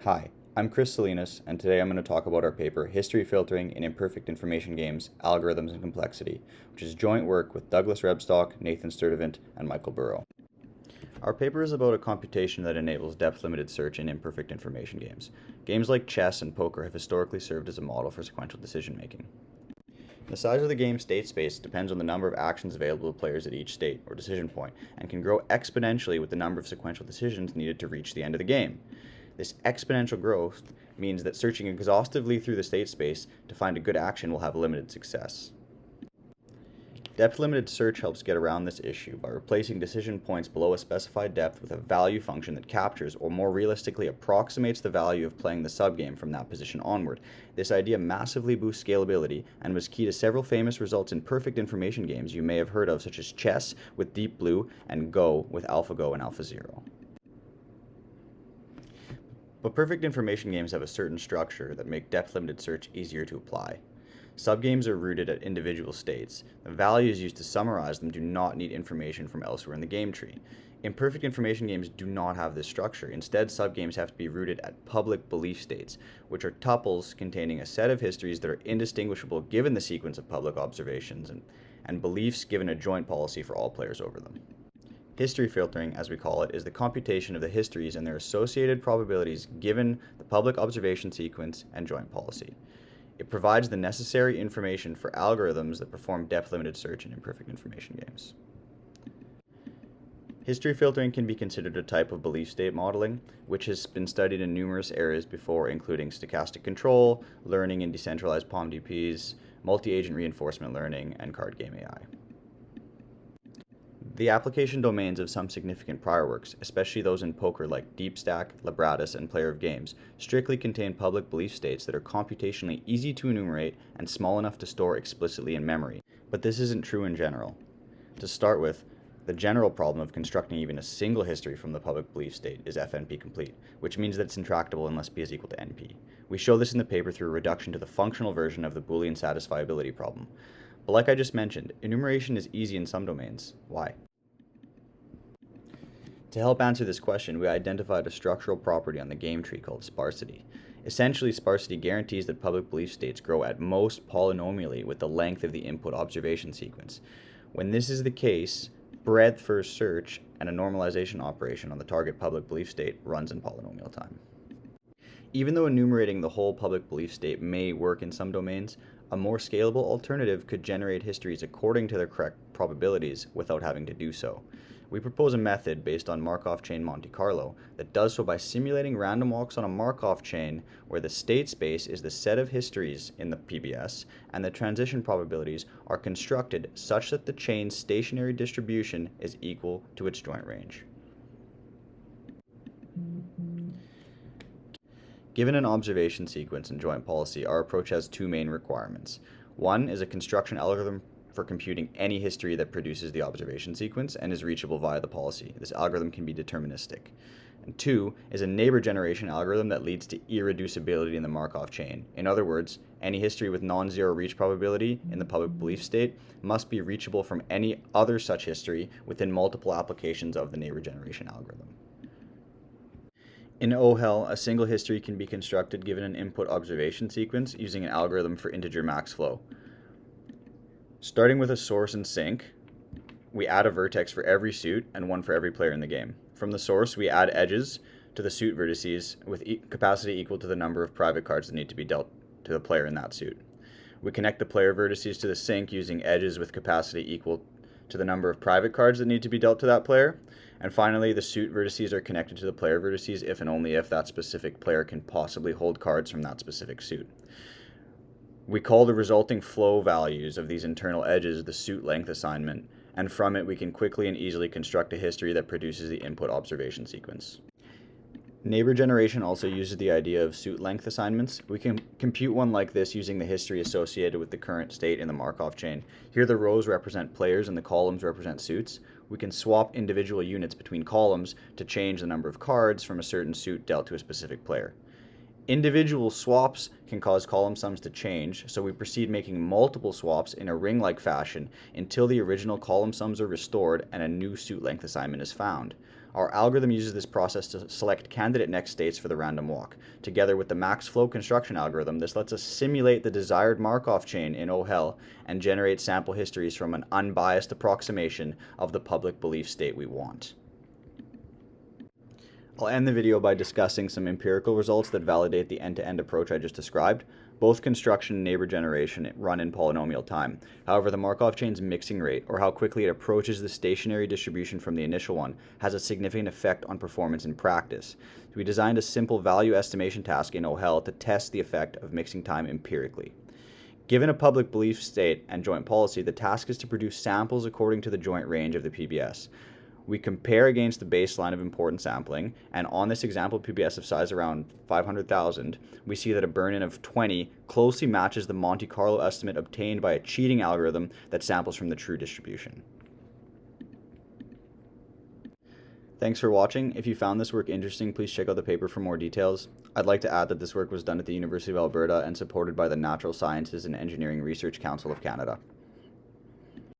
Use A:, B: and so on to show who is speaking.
A: Hi, I'm Chris Salinas, and today I'm going to talk about our paper, History Filtering in Imperfect Information Games, Algorithms and Complexity, which is joint work with Douglas Rebstock, Nathan Sturdivant, and Michael Burrow. Our paper is about a computation that enables depth-limited search in imperfect information games. Games like chess and poker have historically served as a model for sequential decision-making. The size of the game's state space depends on the number of actions available to players at each state, or decision point, and can grow exponentially with the number of sequential decisions needed to reach the end of the game. This exponential growth means that searching exhaustively through the state space to find a good action will have limited success. Depth-limited search helps get around this issue by replacing decision points below a specified depth with a value function that captures, or more realistically approximates, the value of playing the subgame from that position onward. This idea massively boosts scalability and was key to several famous results in perfect information games you may have heard of, such as chess with Deep Blue and Go with AlphaGo and AlphaZero. But perfect information games have a certain structure that make depth-limited search easier to apply. Subgames are rooted at individual states. The values used to summarize them do not need information from elsewhere in the game tree. Imperfect information games do not have this structure. Instead, subgames have to be rooted at public belief states, which are tuples containing a set of histories that are indistinguishable given the sequence of public observations and beliefs given a joint policy for all players over them. History filtering, as we call it, is the computation of the histories and their associated probabilities given the public observation sequence and joint policy. It provides the necessary information for algorithms that perform depth-limited search in imperfect information games. History filtering can be considered a type of belief state modeling, which has been studied in numerous areas before, including stochastic control, learning in decentralized POM-DPs, multi-agent reinforcement learning, and card game AI. The application domains of some significant prior works, especially those in poker like Deep Stack, Libratus, and Player of Games, strictly contain public belief states that are computationally easy to enumerate and small enough to store explicitly in memory. But this isn't true in general. To start with, the general problem of constructing even a single history from the public belief state is FNP complete, which means that it's intractable unless P is equal to NP. We show this in the paper through a reduction to the functional version of the Boolean satisfiability problem. But like I just mentioned, enumeration is easy in some domains. Why? To help answer this question, we identified a structural property on the game tree called sparsity. Essentially, sparsity guarantees that public belief states grow at most polynomially with the length of the input observation sequence. When this is the case, breadth first search and a normalization operation on the target public belief state runs in polynomial time. Even though enumerating the whole public belief state may work in some domains, a more scalable alternative could generate histories according to their correct probabilities without having to do so. We propose a method based on Markov chain Monte Carlo that does so by simulating random walks on a Markov chain where the state space is the set of histories in the PBS and the transition probabilities are constructed such that the chain's stationary distribution is equal to its joint range. Given an observation sequence and joint policy, our approach has two main requirements. One is a construction algorithm for computing any history that produces the observation sequence and is reachable via the policy. This algorithm can be deterministic. And two is a neighbor generation algorithm that leads to irreducibility in the Markov chain. In other words, any history with non-zero reach probability in the public belief state must be reachable from any other such history within multiple applications of the neighbor generation algorithm. In OHEL, a single history can be constructed given an input observation sequence using an algorithm for integer max flow. Starting with a source and sink, we add a vertex for every suit and one for every player in the game. From the source, we add edges to the suit vertices with capacity equal to the number of private cards that need to be dealt to the player in that suit. We connect the player vertices to the sink using edges with capacity equal to the number of private cards that need to be dealt to that player. And finally, the suit vertices are connected to the player vertices if and only if that specific player can possibly hold cards from that specific suit. We call the resulting flow values of these internal edges the suit length assignment, and from it we can quickly and easily construct a history that produces the input observation sequence. Neighbor generation also uses the idea of suit length assignments. We can compute one like this using the history associated with the current state in the Markov chain. Here the rows represent players and the columns represent suits. We can swap individual units between columns to change the number of cards from a certain suit dealt to a specific player. Individual swaps can cause column sums to change, so we proceed making multiple swaps in a ring-like fashion until the original column sums are restored and a new suit length assignment is found. Our algorithm uses this process to select candidate next states for the random walk. Together with the max flow construction algorithm, this lets us simulate the desired Markov chain in OHEL and generate sample histories from an unbiased approximation of the public belief state we want. I'll end the video by discussing some empirical results that validate the end-to-end approach I just described. Both construction and neighbor generation run in polynomial time. However, the Markov chain's mixing rate, or how quickly it approaches the stationary distribution from the initial one, has a significant effect on performance in practice. So we designed a simple value estimation task in OHEL to test the effect of mixing time empirically. Given a public belief state and joint policy, the task is to produce samples according to the joint range of the PBS. We compare against the baseline of important sampling, and on this example PBS of size around 500,000, we see that a burn-in of 20 closely matches the Monte Carlo estimate obtained by a cheating algorithm that samples from the true distribution. Thanks for watching. If you found this work interesting, please check out the paper for more details. I'd like to add that this work was done at the University of Alberta and supported by the Natural Sciences and Engineering Research Council of Canada.